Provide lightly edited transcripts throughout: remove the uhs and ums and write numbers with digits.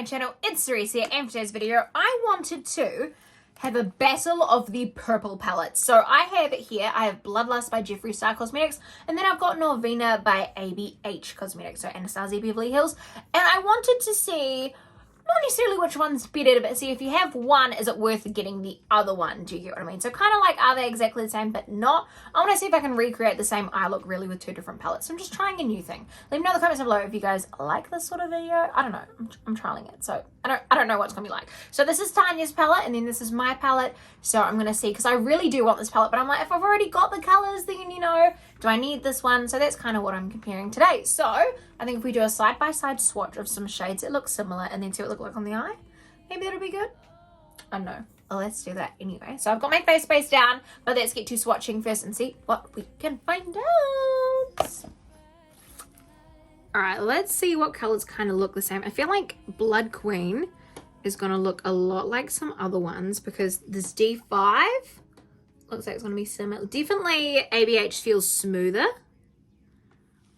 my channel, it's Cerise here, and for today's video I wanted to have a battle of the purple palettes. So I have it here, I have Bloodlust by Jeffree Star Cosmetics, and then I've got Norvina by ABH Cosmetics, so Anastasia Beverly Hills, and I wanted to see not necessarily which one's better, but see if you have one, is it worth getting the other one? Do you get what I mean? So kind of like, are they exactly the same, but not? I want to see if I can recreate the same eye look really with two different palettes. So I'm just trying a new thing. Let me know in the comments down below if you guys like this sort of video. I don't know. I'm trialing it, so I don't know what it's gonna be like. So this is Tanya's palette, and then this is my palette. So I'm gonna see, because I really do want this palette, but I'm like, if I've already got the colors, then you know, do I need this one? So that's kind of what I'm comparing today. So I think if we do a side-by-side swatch of some shades that look similar and then see what it look like on the eye, maybe that'll be good. I don't know. Well, let's do that anyway. So I've got my face base down, but let's get to swatching first and see what we can find out. All right, let's see what colors kind of look the same. I feel like Blood Queen is going to look a lot like some other ones because this D5 looks like it's going to be similar. Definitely ABH feels smoother.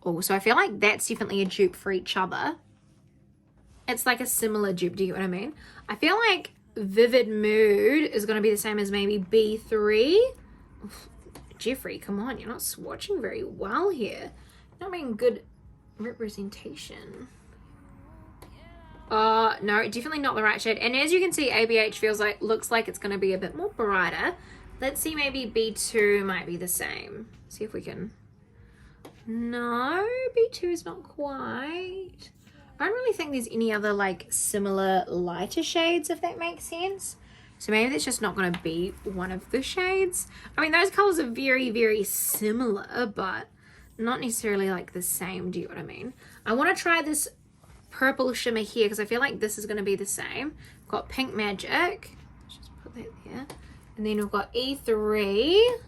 Oh, so I feel like that's definitely a dupe for each other. It's like a similar dupe, do you get what I mean? I feel like Vivid Mood is going to be the same as maybe B3. Oof, Jeffree, come on, you're not swatching very well here. You're not being good representation. No, definitely not the right shade. And as you can see, ABH looks like it's going to be a bit more brighter. Let's see, maybe B2 might be the same. See if we can... No, B2 is not quite. I don't really think there's any other like similar lighter shades, if that makes sense. So maybe that's just not going to be one of the shades. I mean, those colors are very, very similar, but not necessarily like the same. Do you know what I mean? I want to try this purple shimmer here because I feel like this is going to be the same. We've got Pink Magic. Let's just put that there. And then we've got E3.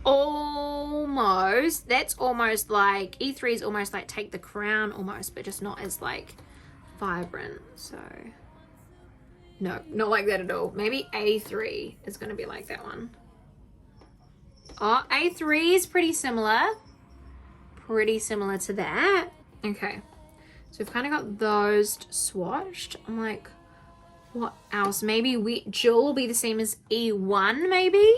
Almost. That's almost like, E3 is almost like Take the Crown almost, but just not as like vibrant. So no, not like that at all. Maybe A3 is going to be like that one. Oh, A3 is pretty similar. Pretty similar to that. Okay. So we've kind of got those swatched. I'm like, what else? Maybe Wet Jewel will be the same as E1 maybe.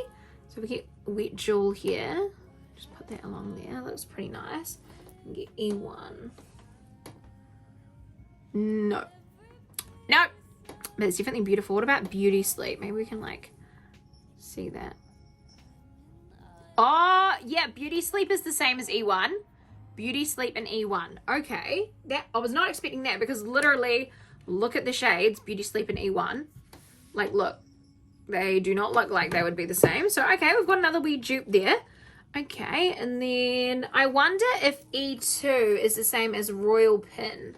So we get Wet Jewel here. Just put that along there. That looks pretty nice. And get E1. No. No. But it's definitely beautiful. What about Beauty Sleep? Maybe we can like see that. Oh, yeah. Beauty Sleep is the same as E1. Beauty Sleep and E1. Okay. That I was not expecting that because literally look at the shades. Beauty Sleep and E1. Like, look. They do not look like they would be the same. So, okay, we've got another wee dupe there. Okay, and then I wonder if E2 is the same as Royal Pin.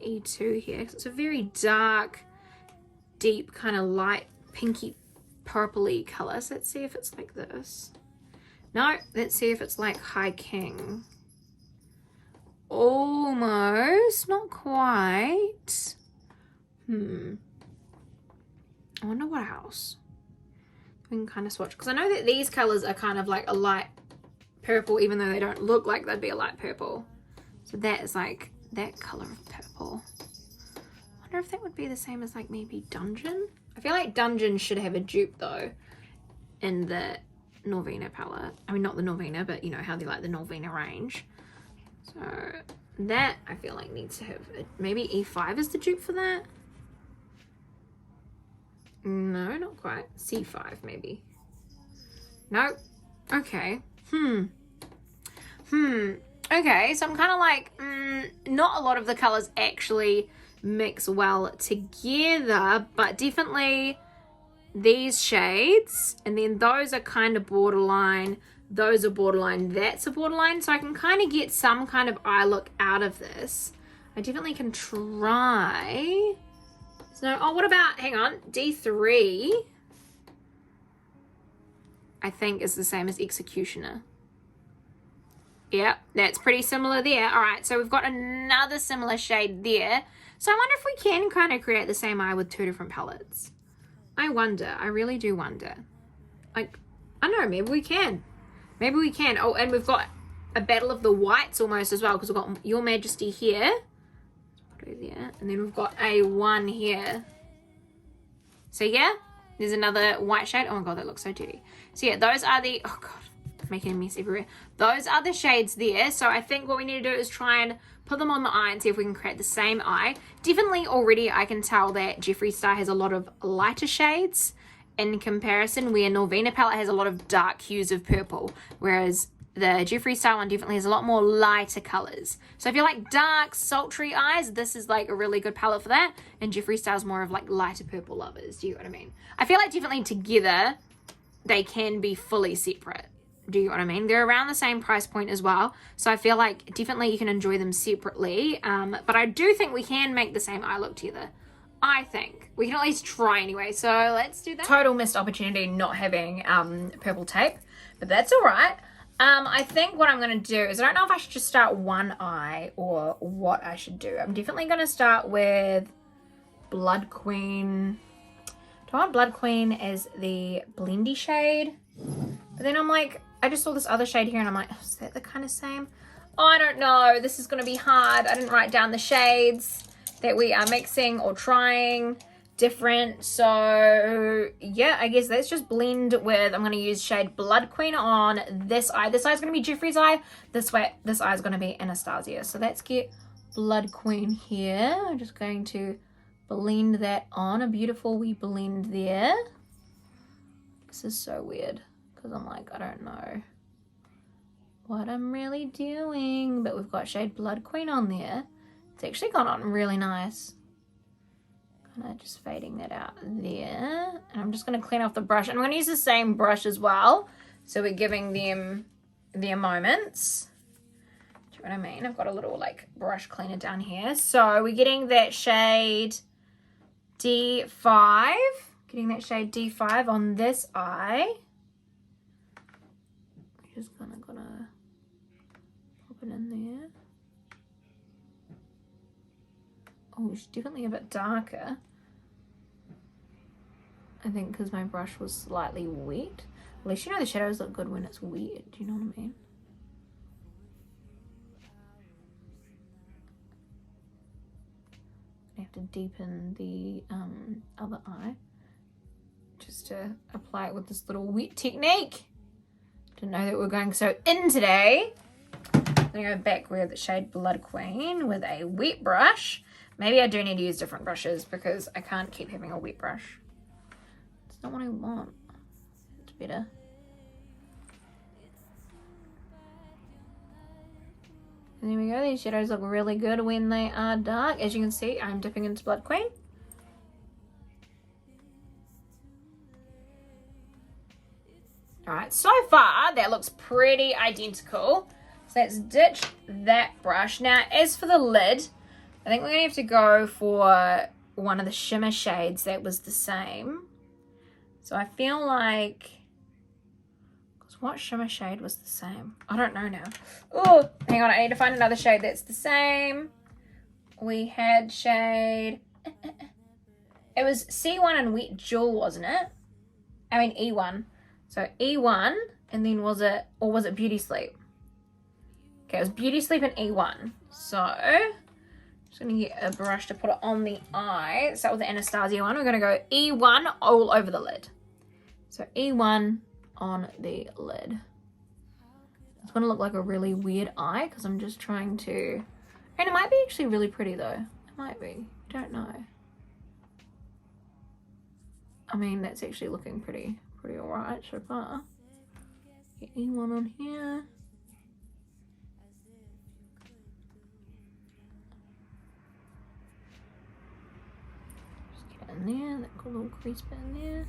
E2 here, because it's a very dark, deep, kind of light, pinky, purpley color. So let's see if it's like this. No, let's see if it's like High King. Almost, not quite. I wonder what else we can kind of swatch, because I know that these colors are kind of like a light purple, even though they don't look like they'd be a light purple. So that is like that color of purple. I wonder if that would be the same as like maybe Dungeon. I feel like Dungeon should have a dupe though in the Norvina palette. I mean, not the Norvina, but you know how they like the Norvina range. So that I feel like needs to have maybe E5 is the dupe for that. No, not quite. C5 maybe. No. Okay. Okay, so I'm kind of like, not a lot of the colors actually mix well together, but definitely these shades, and then those are kind of borderline, those are borderline, that's a borderline, so I can kind of get some kind of eye look out of this. I definitely can try. So, oh, what about, hang on, D3, I think is the same as Executioner. Yeah, that's pretty similar there. All right, so we've got another similar shade there. So I wonder if we can kind of create the same eye with two different palettes. I wonder, I really do wonder. Like, I don't know, maybe we can. Maybe we can. Oh, and we've got a battle of the whites almost as well, because we've got Your Majesty here. go there. And then we've got a 1 here. So yeah, there's another white shade. Oh my god, that looks so dirty. So yeah, those are the, oh god, making a mess everywhere. Those are the shades there. So I think what we need to do is try and put them on the eye and see if we can create the same eye. Definitely already I can tell that Jeffree Star has a lot of lighter shades in comparison, where Norvina palette has a lot of dark hues of purple, whereas the Jeffree Star one definitely has a lot more lighter colors. So if you like dark, sultry eyes, this is like a really good palette for that. And Jeffree Star's more of like lighter purple lovers. Do you know what I mean? I feel like definitely together, they can be fully separate. Do you know what I mean? They're around the same price point as well. So I feel like definitely you can enjoy them separately. But I do think we can make the same eye look together. I think. We can at least try anyway. So let's do that. Total missed opportunity not having purple tape. But that's all right. I think what I'm going to do is, I don't know if I should just start one eye or what I should do. I'm definitely going to start with Blood Queen. Do I want Blood Queen as the blendy shade? But then I'm like, I just saw this other shade here and I'm like, oh, is that the kind of same? Oh, I don't know. This is going to be hard. I didn't write down the shades that we are mixing or trying different. So yeah, I guess let's just blend with, I'm going to use shade Blood Queen on this eye. This eye is going to be Jeffree's eye. This eye is going to be Anastasia. So let's get Blood Queen here. I'm just going to blend that on. A beautiful wee blend there. This is so weird because I'm like, I don't know what I'm really doing, but we've got shade Blood Queen on there. It's actually gone on really nice. Kind of just fading that out there. And I'm just going to clean off the brush. And I'm going to use the same brush as well. So we're giving them their moments. Do you know what I mean? I've got a little like brush cleaner down here. So we're getting that shade D5. Getting that shade D5 on this eye. Just gonna pop it in there. Oh, she's definitely a bit darker. I think because my brush was slightly wet. At least you know the shadows look good when it's wet. Do you know what I mean? I have to deepen the other eye. Just to apply it with this little wet technique. Didn't know that we were going so in today. I'm going to go back with the shade Blood Queen with a wet brush. Maybe I do need to use different brushes because I can't keep having a wet brush. It's not what I want. It's better. And there we go. These shadows look really good when they are dark. As you can see, I'm dipping into Blood Queen. Alright, so far that looks pretty identical. So let's ditch that brush. Now, as for the lid, I think we're going to have to go for one of the shimmer shades that was the same. So I feel like, because what shimmer shade was the same? I don't know now. Oh, hang on, I need to find another shade that's the same. We had shade, it was C1 and Wet Jewel, wasn't it? I mean E1. So E1, and then was it Beauty Sleep? Okay, it was Beauty Sleep and E1. So, I'm just going to get a brush to put it on the eye. Start with the Anastasia one. We're going to go E1 all over the lid. So E1 on the lid. It's going to look like a really weird eye because I'm just trying to... And it might be actually really pretty though. It might be. I don't know. I mean, that's actually looking pretty alright so far. Get E1 on here. Just get it in there, that cool little crease bit in there.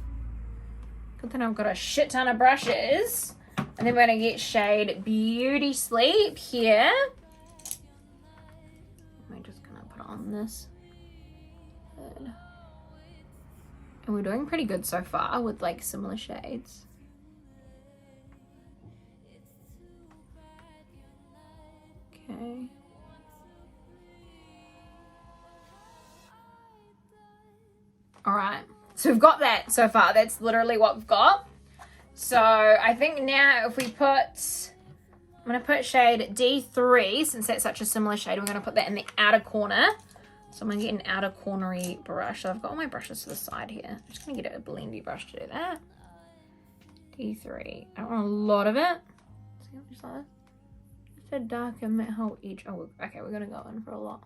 Good thing I've got a shit ton of brushes. And then we're going to get shade Beauty Sleep here. I'm just going to put it on this. Good. And we're doing pretty good so far with like similar shades. Okay. Alright, so we've got that so far. That's literally what we've got. So I think now if we put, I'm going to put shade D3, since that's such a similar shade, we're going to put that in the outer corner. So I'm going to get an outer cornery brush. So I've got all my brushes to the side here. I'm just going to get a blendy brush to do that. D3. I don't want a lot of it. See what just like that? Just to darken that whole edge. Oh, okay, we're going to go in for a lot.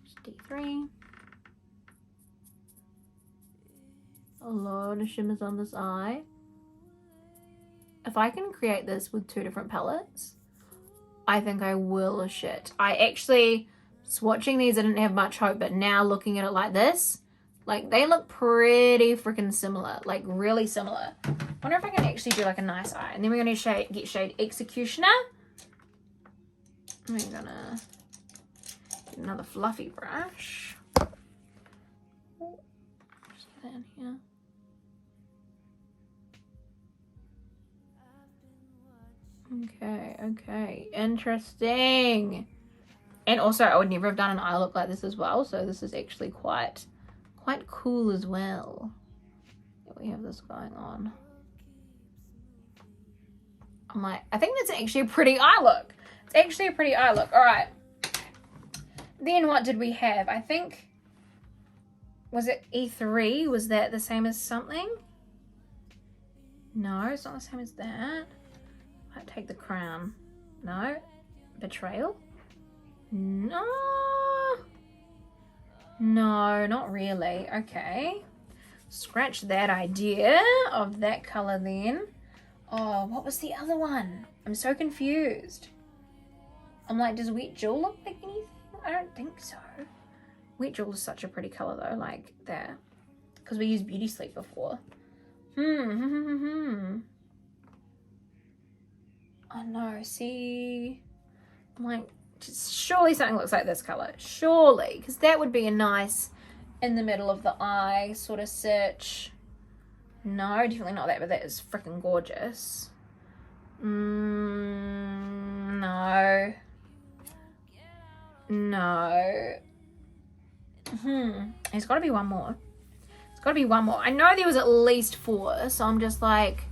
Just D3. A lot of shimmers on this eye. If I can create this with 2 different palettes, I think I will shit. I actually, swatching these, I didn't have much hope, but now looking at it like this, like they look pretty freaking similar, like really similar. Wonder if I can actually do like a nice eye. And then we're going to get shade Executioner. We're gonna get another fluffy brush. Just get that in here. Okay, interesting. And also, I would never have done an eye look like this as well, so this is actually quite cool as well. We have this going on. I'm like, I think that's actually a pretty eye look. It's actually a pretty eye look. All right. Then what did we have? I think, was it E3? Was that the same as something? No, it's not the same as that. I'd take the crown. No. Betrayal? No. No, not really. Okay. Scratch that idea of that color then. Oh, what was the other one? I'm so confused. I'm like, does Wet Jewel look like anything? I don't think so. Wet Jewel is such a pretty color though, like that. Because we used Beauty Sleep before. Oh no, see? I'm like, surely something looks like this color. Surely. Because that would be a nice in the middle of the eye sort of stitch. No, definitely not that, but that is freaking gorgeous. No. No. There's got to be one more. There's got to be one more. I know there was at least 4, so I'm just like,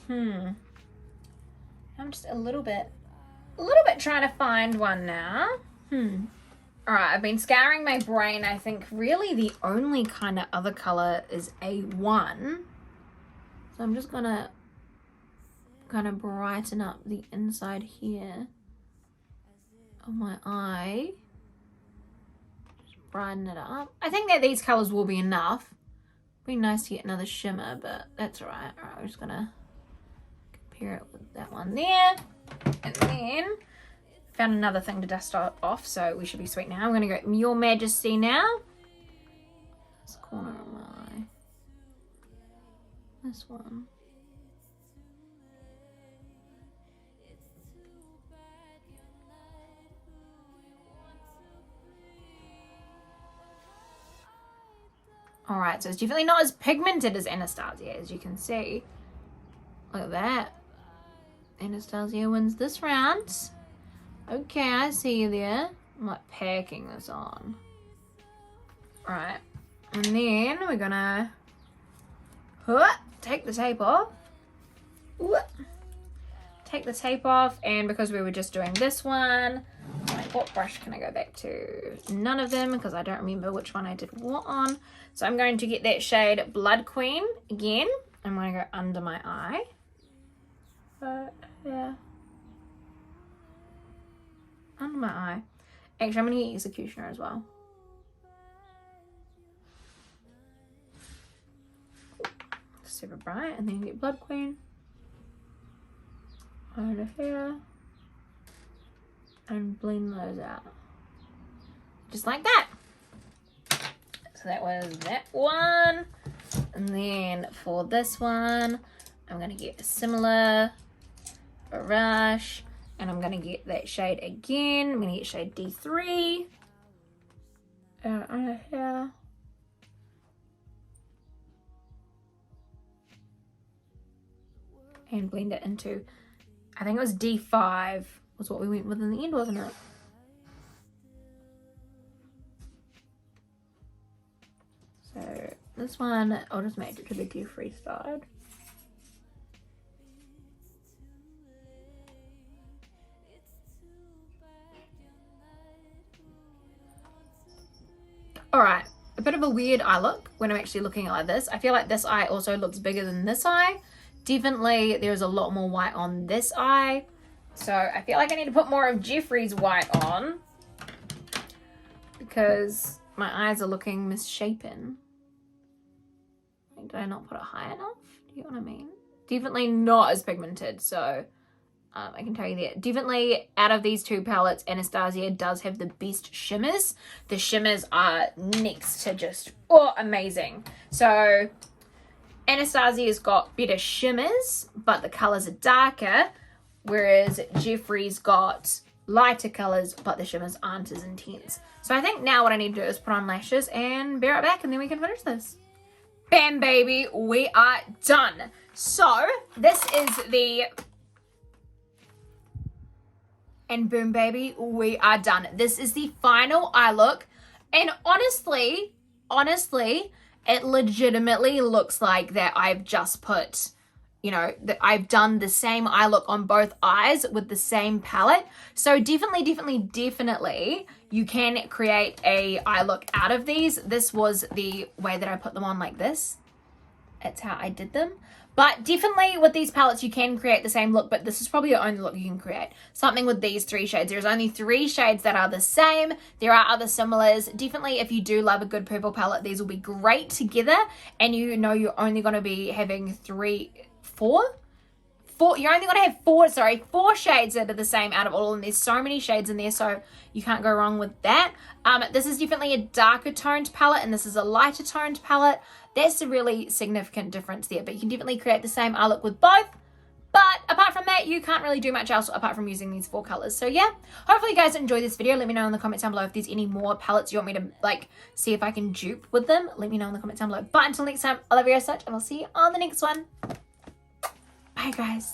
I'm just a little bit trying to find one now. Alright, I've been scouring my brain. I think really the only kind of other color is A1. So I'm just gonna kind of brighten up the inside here of my eye. Just brighten it up. I think that these colors will be enough. Be nice to get another shimmer, but that's alright. Alright, we're just gonna compare it with that one there. And then found another thing to dust off, so we should be sweet now. I'm going to go Your Majesty now. This corner of my eye. This one. Alright, so it's definitely not as pigmented as Anastasia, as you can see. Look at that. Anastasia wins this round. Okay, I see you there. I'm like packing this on. Alright. And then we're gonna take the tape off. Take the tape off, and because we were just doing this one, I'm like, what brush can I go back to? None of them, because I don't remember which one I did what on. So I'm going to get that shade Blood Queen again. I'm going to go under my eye. Yeah. Under my eye. Actually, I'm going to get Executioner as well. Super bright. And then get Blood Queen. Over here. And blend those out. Just like that. So that was that one. And then for this one, I'm going to get a similar brush. And I'm going to get that shade again. I'm going to get shade D3. Under here. And blend it into, I think it was D5 was what we went with in the end, wasn't it? So this one, I'll just make it to the Jeffree side. All right, a bit of a weird eye look when I'm actually looking at like this. I feel like this eye also looks bigger than this eye. Definitely there's a lot more white on this eye. So I feel like I need to put more of Jeffree's white on because my eyes are looking misshapen. Did I not put it high enough? Do you know what I mean? Definitely not as pigmented, so I can tell you that. Definitely out of these two palettes, Anastasia does have the best shimmers. The shimmers are next to just, oh, amazing. So Anastasia's got better shimmers, but the colors are darker, whereas Jeffree's got lighter colors, but the shimmers aren't as intense. So I think now what I need to do is put on lashes and be right back, and then we can finish this. Bam, baby, we are done. So this is the, and boom, baby, we are done. This is the final eye look, and honestly, it legitimately looks like that I've just put, you know, that I've done the same eye look on both eyes with the same palette. So definitely you can create a eye look out of these. This was the way that I put them on, like this. It's how I did them. But definitely with these palettes you can create the same look, but this is probably the only look you can create. Something with these 3 shades. There's only 3 shades that are the same. There are other similars. Definitely if you do love a good purple palette, these will be great together. And you know you're only going to be having 4, you're only going to have 4 shades that are the same out of all, and there's so many shades in there, so you can't go wrong with that. This is definitely a darker toned palette, and this is a lighter toned palette. That's a really significant difference there, but you can definitely create the same eye look with both. But apart from that, you can't really do much else apart from using these 4 colors. So yeah, hopefully you guys enjoyed this video. Let me know in the comments down below if there's any more palettes you want me to like see if I can dupe with them. Let me know in the comments down below. But until next time, I love you guys so much, and I'll see you on the next one. Bye, guys.